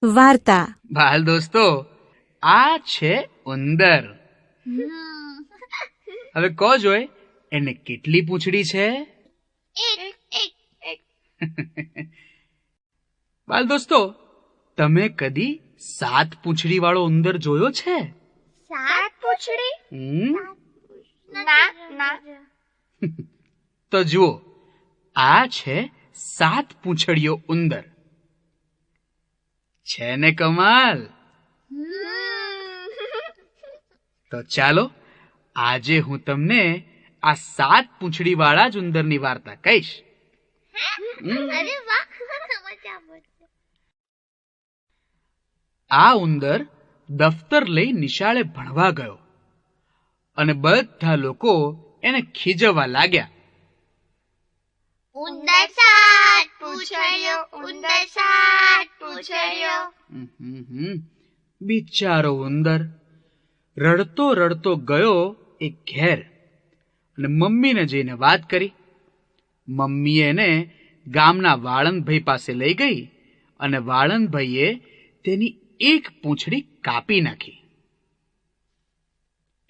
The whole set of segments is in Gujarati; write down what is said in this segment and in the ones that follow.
વાર્તા. બાલ દોસ્તો, આ છે ઉંદર. હવે કહો જોય, એને કેટલી પૂંછડી છે? બાલ દોસ્તો, તમે કદી 7 પૂંછડી વાળો ઉંદર જોયો છે? 7 પૂંછડી? ના. તો જુઓ, આ છે 7 પૂંછડીયો ઉંદર. છે ને કમાલ? તો ચાલો આજે હું તમને આ 7 પૂંછડી વાળા જ ઉંદરની વાર્તા કહીશ. અરે વાહ, મજા પડશે. આ ઉંદર દફતર લઈ નિશાળે ભણવા ગયો અને બધા લોકો એને ખીજવવા લાગ્યા. ઉંદર 7 પૂંછડીઓ, ઉંદર 7 પૂંછડીઓ. બિચારો ઉંદર રડતો રડતો ગયો એ ઘેર અને મમ્મીને જઈને વાત કરી. મમ્મીએ એને ગામના વાળંદભાઈ પાસે લઈ ગઈ અને વાળંદભાઈએ તેની એક પૂંછડી કાપી નાખી.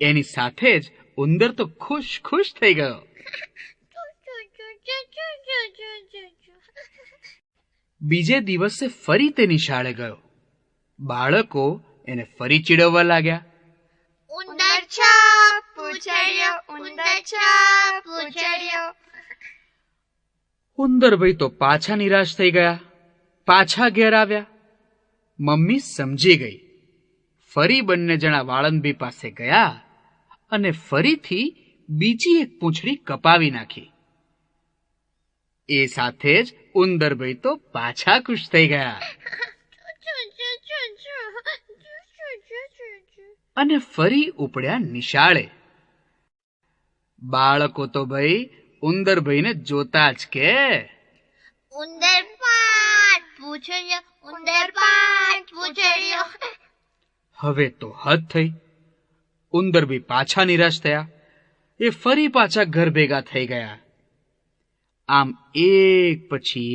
એની સાથે જ ઉંદર તો ખુશ થઈ ગયો. બીજે દિવસે ફરી તે નિશાળે ગયો. બાળકો એને ફરી ચીડવવા લાગ્યા. ઉંદર 6 પૂંછડીઓ, ઉંદર 6 પૂંછડીઓ. ઉંદરભાઈ તો પાછા નિરાશ થઈ ગયા, પાછા ઘેર આવ્યા. મમ્મી સમજી ગઈ. ફરી બંને જણા વાળંદભાઈ પાસે ગયા અને ફરીથી બીજી એક પૂંછડી કપાવી નાખી. એ સાથે જ ઉંદરભાઈ તો પાછા ખુશ થઈ ગયા અને ફરી ઉપડ્યા નિશાળે. બાળકો તો ભાઈ ઉંદરભાઈને જોતા જ કે ઉંદર 5 પૂંછડીઓ, ઉંદર 5 પૂંછડીઓ. હવે તો હદ થઈ. ઉંદરભાઈ પાછા નિરાશ થયા. એ ફરી પાછા ઘર ભેગા થઈ ગયા. આમ એક પછી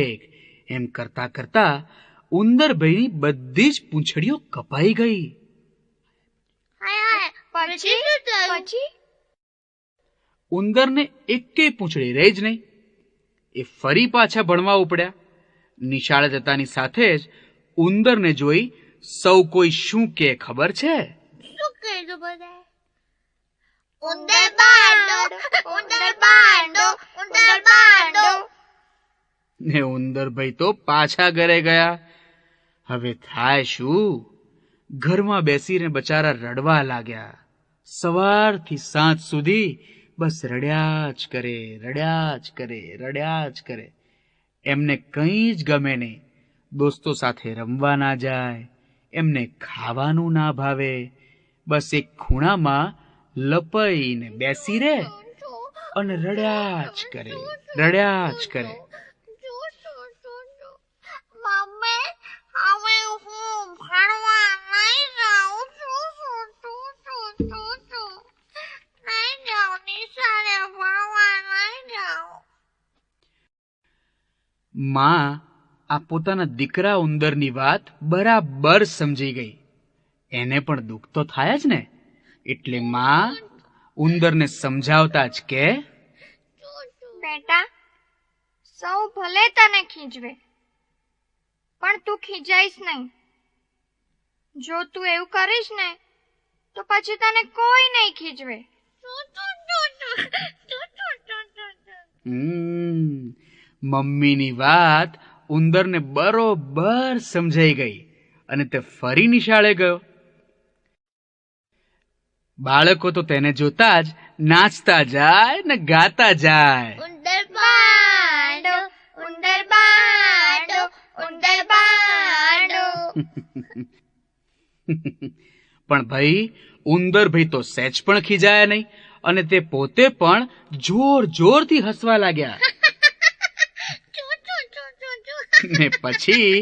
એક એમ કરતા કરતા ઉંદરભાઈની બધી જ પૂંછડીઓ કપાઈ ગઈ. પછી ઉંદરને એકેય પૂંછડી રહી જ નહીં. એ ફરી પાછા ભણવા ઉપડ્યા. નિશાળે જતાની સાથે જ ઉંદરને જોઈ સૌ કોઈ શું કે ખબર છે? શું કીધું બધાએ? ઉંદર બાંડો, ઉંદર બાંડો, ઉંદર બાંડો. ને ઉંદરભાઈ તો પાછા ઘરે ગયા. હવે થાય શું? ઘરમાં બેસીને બચારા રડવા લાગ્યા. સવારથી સાંજ સુધી બસ રડ્યા જ કરે. એમને કંઈ જ ગમે નહીં. દોસ્તો સાથે રમવા ના જાય, એમને ખાવાનું ના ભાવે. બસ એક ખૂણામાં લપાઈને બેસી રહે અને રડ્યા જ કરે. મમ્મી, હવે હું ભણવા નહીં જાઉં છું. નહીં જાઉં, નિશાળે ભણવા નહીં જાઉં. માં આ પોતાના દીકરા ઉંદરની વાત બરાબર સમજી ગઈ. એને પણ દુઃખ તો થાય જ ને. એટલે માં ઉંદરને સમજાવતા જ કે બેટા, સૌ ભલે તને ખીજવે, પણ તું ખીજાઈશ નહીં. જો તું એવું કરીશ ને તો પછી તને કોઈ નહીં ખીજવે. મમ્મીની વાત ઉંદરને બરોબર સમજાઈ ગઈ અને તે ફરી નિશાળે ગયો. બાળકો તો તેને જોતા જ નાચતા જાય ને ગાતા જાય. ઉંદર બાંડો, ઉંદર બાંડો, ઉંદર બાંડો. પણ ભાઈ ઉંદરભાઈ તો સહેજ પણ ખીજાયા નહીં અને તે પોતે પણ જોરથી હસવા લાગ્યા. ને પછી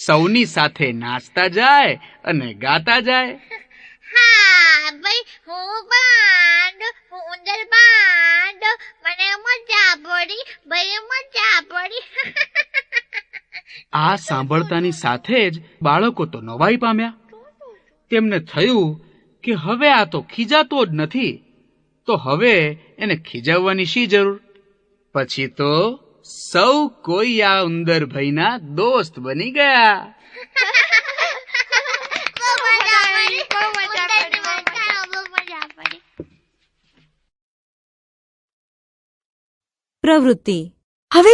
સૌની સાથે નાચતા જાય અને ગાતા જાય. હા ભાઈ, હું બાંડો, હું ઉંદર બાંડો. મને મજા પડી ભાઈ, મજા પડી. આ સાંભળતાની સાથે જ બાળકો તો નવાઈ પામ્યા. તેમને થયું કે હવે આ તો ખીજાતો જ નથી, તો હવે એને ખીજાવવાની શી જરૂર. પછી તો સૌ કોઈ આ ઉંદરભાઈના દોસ્ત બની ગયા. બહુ મજા પડી. પ્રવૃત્તિ. હવે